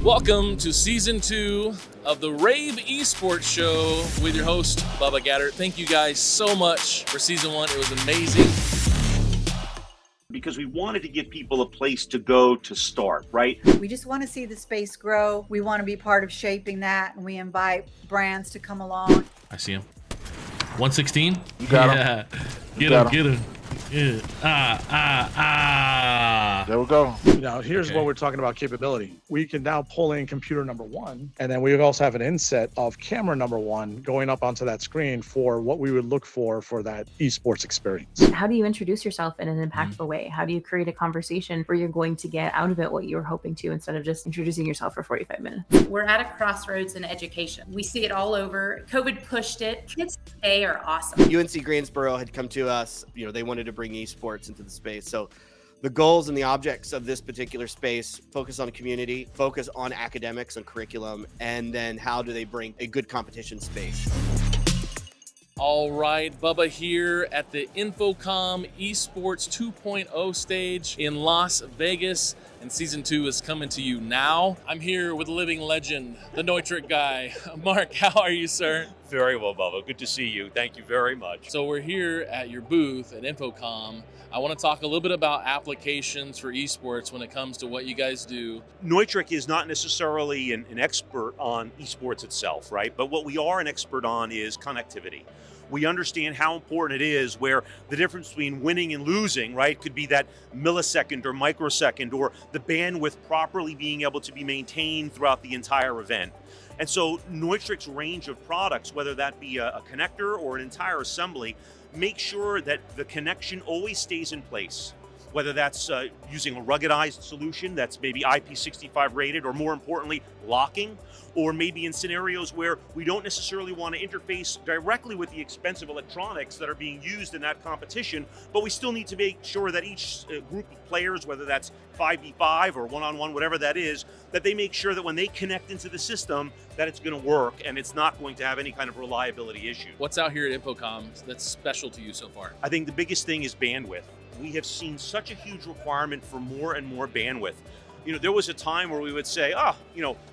Welcome to season 2 of the rAVe Esports show with your host, Bubba Gatter. Thank you guys so much for season 1. It was amazing. Because we wanted to give people a place to go to start, right? We just want to see the space grow. We want to be part of shaping that, and we invite brands to come along. I see him. 116? You got him. Get him. Yeah. There we go. Now, here's what we're talking about capability. We can now pull in computer number 1, and then we also have an inset of camera number 1 going up onto that screen for what we would look for that esports experience. How do you introduce yourself in an impactful way? How do you create a conversation where you're going to get out of it what you were hoping to instead of just introducing yourself for 45 minutes? We're at a crossroads in education. We see it all over. COVID pushed it. Kids today are awesome. UNC Greensboro had come to us. They wanted to bring esports into the space. So the goals and the objects of this particular space focus on community, focus on academics and curriculum, and then how do they bring a good competition space. All right, Bubba here at the Infocom Esports 2.0 stage in Las Vegas, and season 2 is coming to you now. I'm here with a living legend, the Neutrik guy. Mark, how are you, sir? Very well, Bubba. Good to see you. Thank you very much. So we're here at your booth at Infocom. I want to talk a little bit about applications for esports when it comes to what you guys do. Neutrik is not necessarily an expert on esports itself, right? But what we are an expert on is connectivity. We understand how important it is, where the difference between winning and losing, right, could be that millisecond or microsecond, or the bandwidth properly being able to be maintained throughout the entire event. And so Neutrik's range of products, whether that be a connector or an entire assembly, make sure that the connection always stays in place. Whether that's using a ruggedized solution that's maybe IP65 rated, or more importantly, locking, or maybe in scenarios where we don't necessarily want to interface directly with the expensive electronics that are being used in that competition, but we still need to make sure that each group of players, whether that's 5v5 or one-on-one, whatever that is, that they make sure that when they connect into the system, that it's going to work and it's not going to have any kind of reliability issue. What's out here at Infocom that's special to you so far? I think the biggest thing is bandwidth. We have seen such a huge requirement for more and more bandwidth. There was a time where we would say,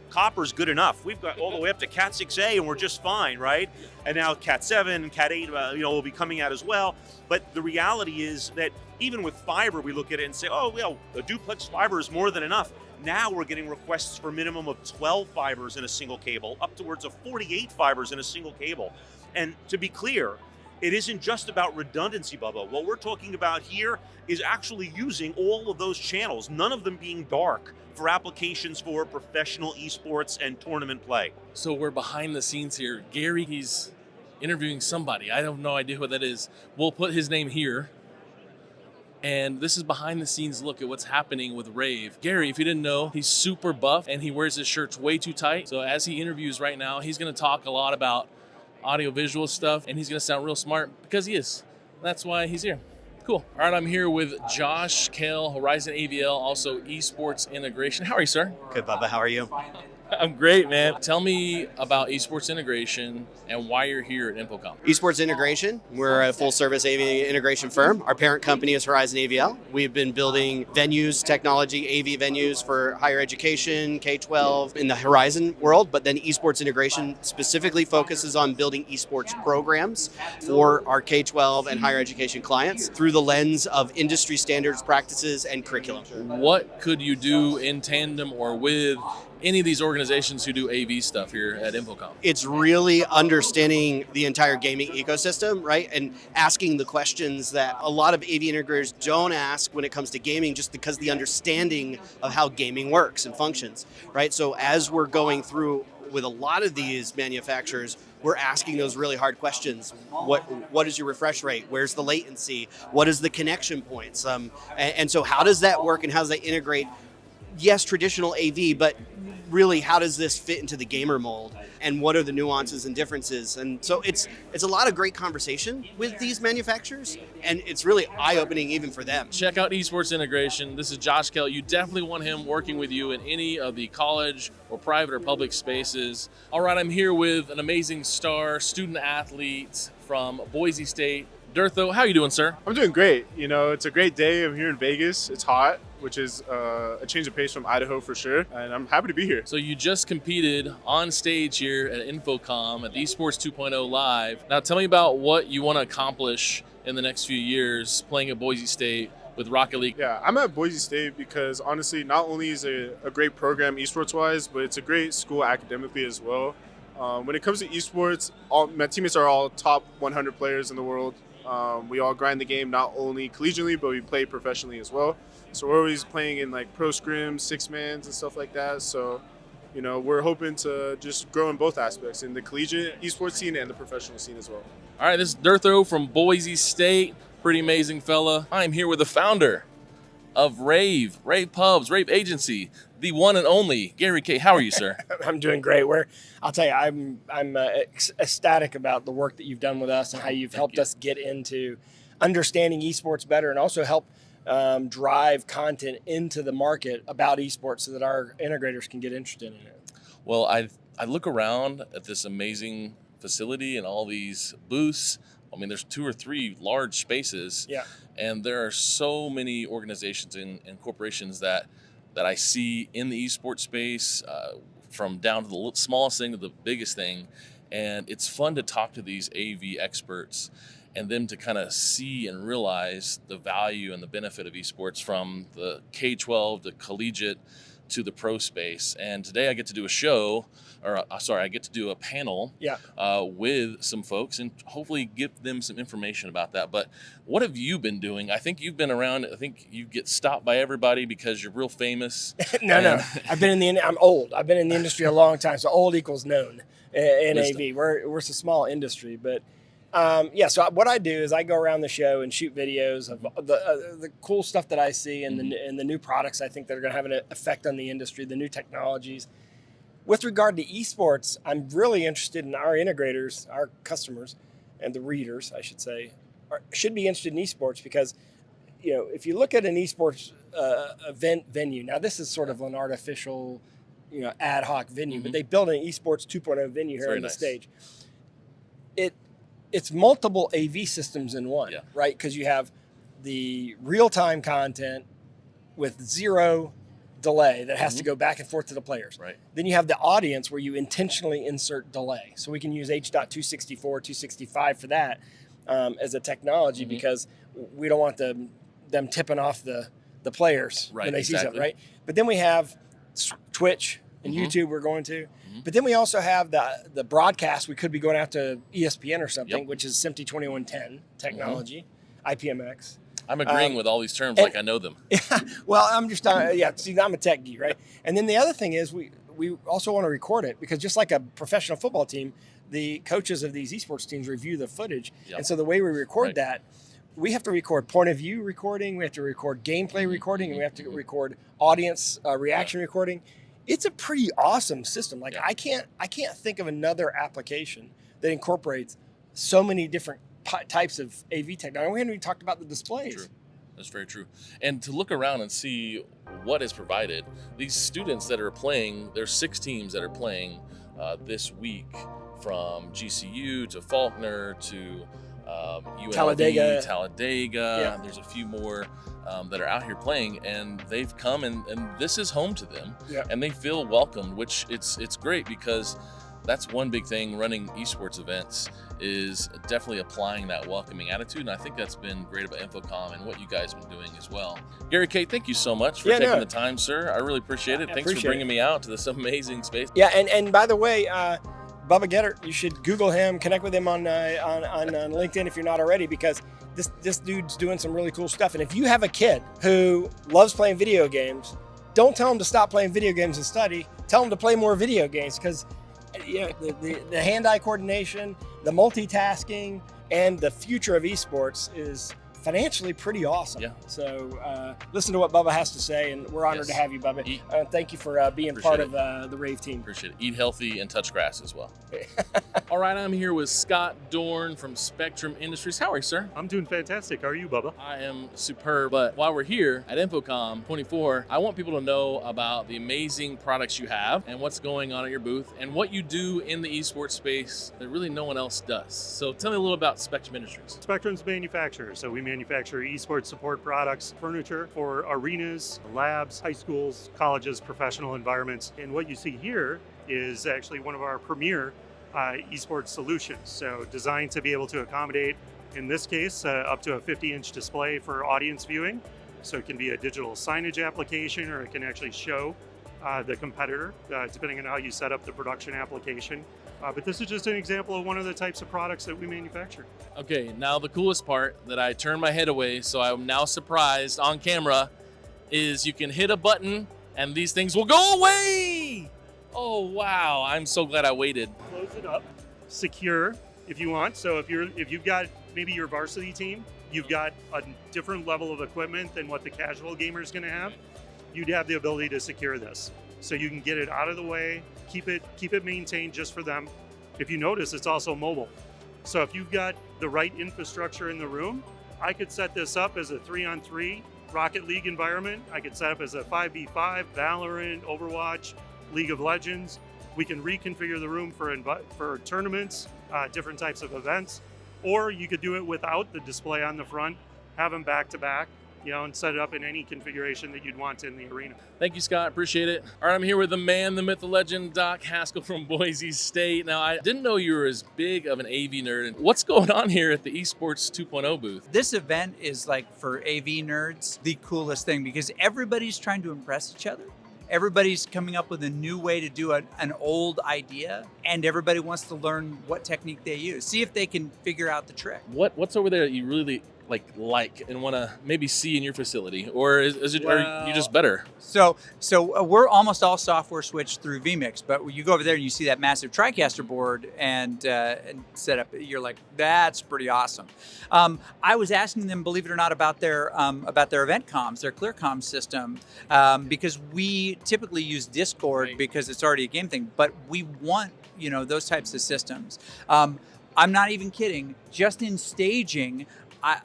copper's good enough. We've got all the way up to Cat 6A and we're just fine, right? And now Cat 7 and Cat 8, will be coming out as well. But the reality is that even with fiber, we look at it and say, a duplex fiber is more than enough. Now we're getting requests for a minimum of 12 fibers in a single cable, up towards of 48 fibers in a single cable. And to be clear, it isn't just about redundancy, Bubba. What we're talking about here is actually using all of those channels, none of them being dark, for applications for professional esports and tournament play. So we're behind the scenes here. Gary, he's interviewing somebody. I have no idea who that is. We'll put his name here. And this is behind the scenes look at what's happening with rAVe. Gary, if you didn't know, he's super buff and he wears his shirts way too tight. So as he interviews right now, he's going to talk a lot about audio-visual stuff, and he's going to sound real smart because he is. That's why he's here. Cool. All right, I'm here with Josh Kell, Horizon AVL, also Esports Integration. How are you, sir? Good, Bubba. How are you? I'm great, man. Tell me about Esports Integration and why you're here at Infocom. Esports Integration, we're a full-service AV integration firm. Our parent company is Horizon AVL. We've been building venues, technology, AV venues for higher education, K-12 in the Horizon world, but then Esports Integration specifically focuses on building esports programs for our K-12 and higher education clients through the lens of industry standards, practices, and curriculum. What could you do in tandem or with any of these organizations who do AV stuff here at Infocom? It's really understanding the entire gaming ecosystem, right? And asking the questions that a lot of AV integrators don't ask when it comes to gaming, just because the understanding of how gaming works and functions, right? So as we're going through with a lot of these manufacturers, we're asking those really hard questions. What is your refresh rate? Where's the latency? What is the connection points? And so how does that work and how does that integrate? Yes, traditional AV, but really, how does this fit into the gamer mold? And what are the nuances and differences? And so it's a lot of great conversation with these manufacturers, and it's really eye-opening even for them. Check out Esports Integration. This is Josh Kell. You definitely want him working with you in any of the college or private or public spaces. All right, I'm here with an amazing star, student athlete from Boise State. Durtho, how you doing, sir? I'm doing great. You know, it's a great day. I'm here in Vegas. It's hot. which is a change of pace from Idaho for sure. And I'm happy to be here. So you just competed on stage here at Infocom at the Esports 2.0 Live. Now tell me about what you want to accomplish in the next few years playing at Boise State with Rocket League. Yeah, I'm at Boise State because honestly, not only is it a great program esports wise, but it's a great school academically as well. When it comes to esports, my teammates are all top 100 players in the world. We all grind the game not only collegiately, but we play professionally as well. So we're always playing in like pro scrims, 6-mans and stuff like that. So, you know, we're hoping to just grow in both aspects, in the collegiate esports scene and the professional scene as well. All right, this is Dirtho from Boise State. Pretty amazing fella. I'm here with the founder of rAVe Pubs, rAVe Agency, the one and only Gary K. How are you, sir? I'm doing great. I'll tell you, I'm ecstatic about the work that you've done with us and how you've helped us get into understanding esports better, and also help drive content into the market about esports so that our integrators can get interested in it. Well, I look around at this amazing facility and all these booths. I mean, there's 2 or 3 large spaces, Yeah. and there are so many organizations and corporations that I see in the esports space, from down to the smallest thing to the biggest thing. And it's fun to talk to these AV experts and them to kind of see and realize the value and the benefit of esports from the K-12 to collegiate to the pro space. And today I get to do a show, I get to do a panel with some folks and hopefully give them some information about that. But what have you been doing? I think you've been around, I think you get stopped by everybody because you're real famous. No. I'm old. I've been in the industry a long time. So old equals known in AV. We're a small industry, but so what I do is I go around the show and shoot videos of the cool stuff that I see and the new products I think that are going to have an effect on the industry, the new technologies. With regard to esports, I'm really interested in our integrators, our customers, and the readers, I should say, should be interested in esports because, you know, if you look at an esports event venue, now this is sort of an artificial, you know, ad hoc venue, but they built an esports 2.0 venue here on the stage. It's multiple AV systems in one, right? Because you have the real-time content with 0 delay that has to go back and forth to the players. Right. Then you have the audience where you intentionally insert delay. So we can use H.264, 265 for that as a technology because we don't want them tipping off the players when they see something, right? But then we have Twitch and YouTube we're going to. But then we also have the broadcast. We could be going out to ESPN or something, which is SMPTE 2110 technology, IPMX. I'm agreeing with all these terms like I know them. Yeah, well, I'm just, see, I'm a tech geek, right? And then the other thing is we also want to record it because just like a professional football team, the coaches of these esports teams review the footage. And so the way we record that, we have to record point of view recording, we have to record gameplay recording, and we have to record audience reaction recording. It's a pretty awesome system. Like I can't think of another application that incorporates so many different types of AV technology. We haven't even talked about the displays. True. That's very true. And to look around and see what is provided, these students that are playing, there's 6 teams that are playing this week, from GCU to Faulkner to UNLV, Talladega. There's a few more that are out here playing, and they've come and this is home to them, and they feel welcomed, which it's great because that's one big thing running esports events is definitely applying that welcoming attitude. And I think that's been great about Infocom and what you guys have been doing as well. Gary K, thank you so much for taking the time, sir. I really appreciate it. Thanks for bringing me out to this amazing space. Yeah, and by the way, Bubba Gettert, you should Google him, connect with him on LinkedIn if you're not already, because this dude's doing some really cool stuff. And if you have a kid who loves playing video games, don't tell him to stop playing video games and study. Tell him to play more video games, because the hand-eye coordination, the multitasking, and the future of esports is financially pretty awesome. Yeah. So listen to what Bubba has to say, and we're honored to have you, Bubba. Thank you for being part of the rAVe team. Appreciate it. Eat healthy and touch grass as well. All right, I'm here with Scott Dorn from Spectrum Industries. How are you, sir? I'm doing fantastic. How are you, Bubba? I am superb. But while we're here at Infocom 24, I want people to know about the amazing products you have and what's going on at your booth and what you do in the esports space that really no one else does. So tell me a little about Spectrum Industries. Spectrum's manufacturer. So we manufacture esports support products, furniture for arenas, labs, high schools, colleges, professional environments. And what you see here is actually one of our premier esports solutions. So designed to be able to accommodate, in this case, up to a 50-inch display for audience viewing. So it can be a digital signage application, or it can actually show the competitor, depending on how you set up the production application. But this is just an example of one of the types of products that we manufacture. Okay, now the coolest part that I turned my head away, so I'm now surprised on camera, is you can hit a button and these things will go away. Oh wow, I'm so glad I waited. Close it up, secure if you want. So if you've got maybe your varsity team, you've got a different level of equipment than what the casual gamer is going to have, you'd have the ability to secure this. So you can get it out of the way, keep it maintained just for them. If you notice, it's also mobile. So if you've got the right infrastructure in the room, I could set this up as a 3-on-3 Rocket League environment. I could set up as a 5v5, Valorant, Overwatch, League of Legends. We can reconfigure the room for tournaments, different types of events, or you could do it without the display on the front, have them back to back, and set it up in any configuration that you'd want in the arena. Thank you, Scott. Appreciate it. All right, I'm here with the man, the myth, the legend, Doc Haskell from Boise State. Now, I didn't know you were as big of an AV nerd. What's going on here at the Esports 2.0 booth? This event is like, for AV nerds, the coolest thing because everybody's trying to impress each other. Everybody's coming up with a new way to do an old idea, and everybody wants to learn what technique they use. See if they can figure out the trick. What's over there that you really like and want to maybe see in your facility, or are you just better? So we're almost all software switched through vMix, but when you go over there and you see that massive TriCaster board and set up, you're like, that's pretty awesome. I was asking them, believe it or not, about their event comms, their ClearComm system, because we typically use Discord because it's already a game thing, but we want those types of systems. I'm not even kidding. Just in staging,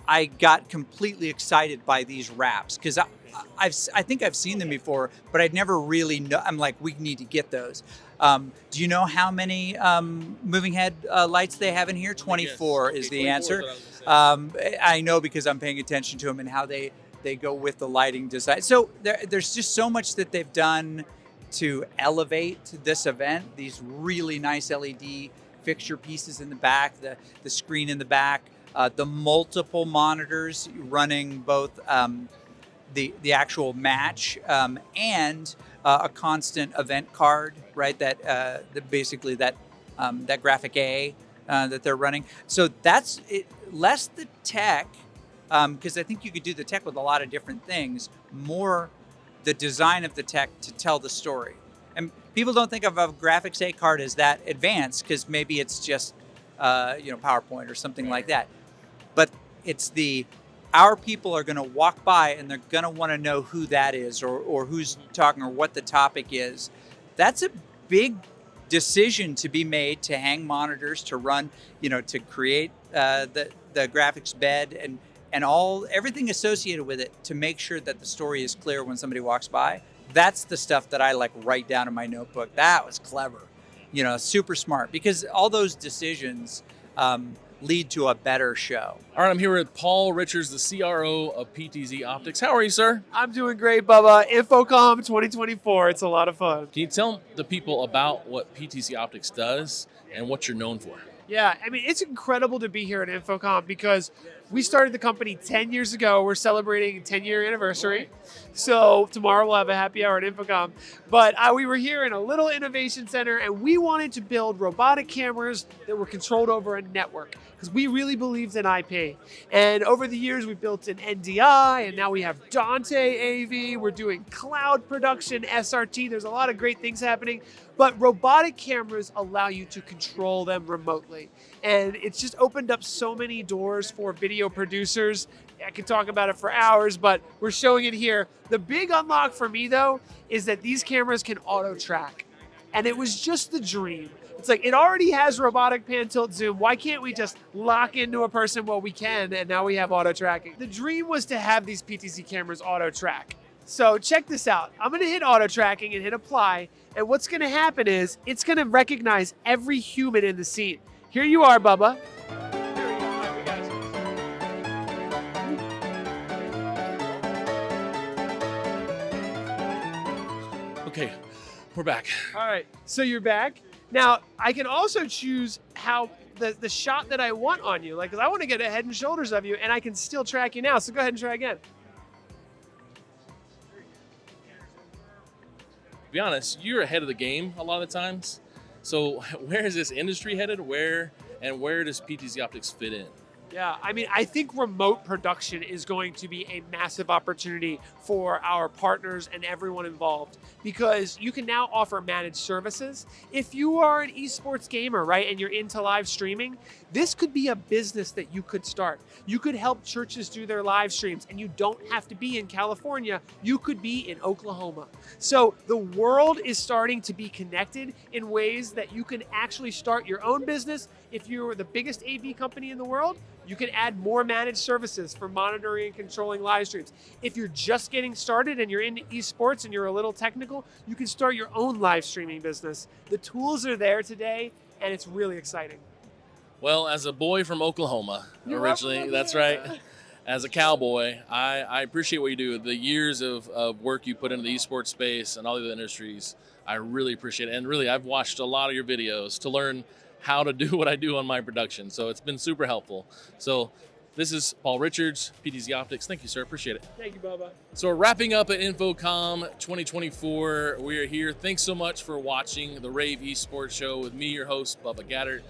I got completely excited by these wraps because I think I've seen them before, but I'd never really know. I'm like, we need to get those. Do you know how many moving head lights they have in here? 24 is the answer. I know because I'm paying attention to them and how they go with the lighting design. So there's just so much that they've done to elevate this event. These really nice LED fixture pieces in the back, the screen in the back. The multiple monitors running both the actual match and a constant event card, right? That basically that graphic A that they're running. So that's it, less the tech, because I think you could do the tech with a lot of different things. More the design of the tech to tell the story. And people don't think of a graphics A card as that advanced because maybe it's just PowerPoint or something like that. But it's our people are going to walk by and they're going to want to know who that is or who's talking or what the topic is. That's a big decision to be made, to hang monitors, to run, to create the graphics bed and everything associated with it to make sure that the story is clear when somebody walks by. That's the stuff that I write down in my notebook. That was clever, super smart, because all those decisions lead to a better show. All right, I'm here with Paul Richards, the CRO of PTZ Optics. How are you, sir? I'm doing great, Bubba. InfoComm 2024. It's a lot of fun. Can you tell the people about what PTZ Optics does and what you're known for? Yeah, I mean, it's incredible to be here at InfoComm because we started the company 10 years ago. We're celebrating a 10-year anniversary. So tomorrow we'll have a happy hour at InfoComm. But we were here in a little innovation center, and we wanted to build robotic cameras that were controlled over a network because we really believed in IP. And over the years, we built an NDI, and now we have Dante AV. We're doing cloud production, SRT. There's a lot of great things happening. But robotic cameras allow you to control them remotely. And it's just opened up so many doors for video producers. I could talk about it for hours, but we're showing it here. The big unlock for me, though, is that these cameras can auto-track. And it was just the dream. It's like, it already has robotic pan, tilt, zoom. Why can't we just lock into a person? Well, we can, and now we have auto-tracking. The dream was to have these PTZ cameras auto-track. So check this out. I'm gonna hit auto tracking and hit apply. And what's gonna happen is it's gonna recognize every human in the scene. Here you are, Bubba. There we go. All right, we got you. Okay, we're back. All right, so you're back. Now, I can also choose how the shot that I want on you. Like, 'cause I want to get a head and shoulders of you, and I can still track you now. So go ahead and try again. To be honest, you're ahead of the game a lot of the times. So where is this industry headed? Where does PTZ Optics fit in? Yeah, I mean, I think remote production is going to be a massive opportunity for our partners and everyone involved, because you can now offer managed services. If you are an esports gamer, right, and you're into live streaming, this could be a business that you could start. You could help churches do their live streams, and you don't have to be in California. You could be in Oklahoma. So the world is starting to be connected in ways that you can actually start your own business. If you're the biggest AV company in the world, you can add more managed services for monitoring and controlling live streams. If you're just getting started and you're into esports and you're a little technical, you can start your own live streaming business. The tools are there today, and it's really exciting. Well, as a boy from Oklahoma, originally, that's right. As a cowboy, I appreciate what you do. The years of work you put into the esports space and all the other industries, I really appreciate it. And really, I've watched a lot of your videos to learn how to do what I do on my production. So it's been super helpful. So this is Paul Richards, PTZ Optics. Thank you, sir. Appreciate it. Thank you, Bubba. So we're wrapping up at InfoComm 2024. We are here. Thanks so much for watching the rAVe Esports Show with me, your host, Bubba Gaddert.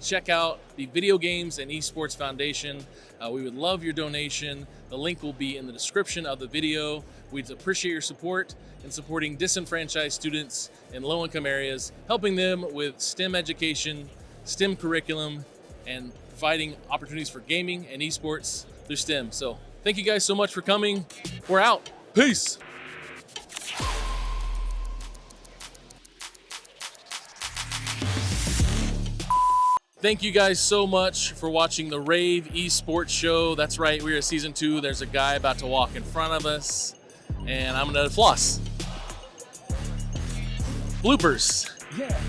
Check out the Video Games and Esports Foundation. We would love your donation. The link will be in the description of the video. We'd appreciate your support in supporting disenfranchised students in low-income areas, helping them with STEM education, STEM curriculum, and providing opportunities for gaming and esports through STEM. So thank you guys so much for coming. We're out. Peace. Thank you guys so much for watching the rAVe Esports Show. That's right, we're at season 2. There's a guy about to walk in front of us, and I'm gonna floss. Bloopers. Yeah.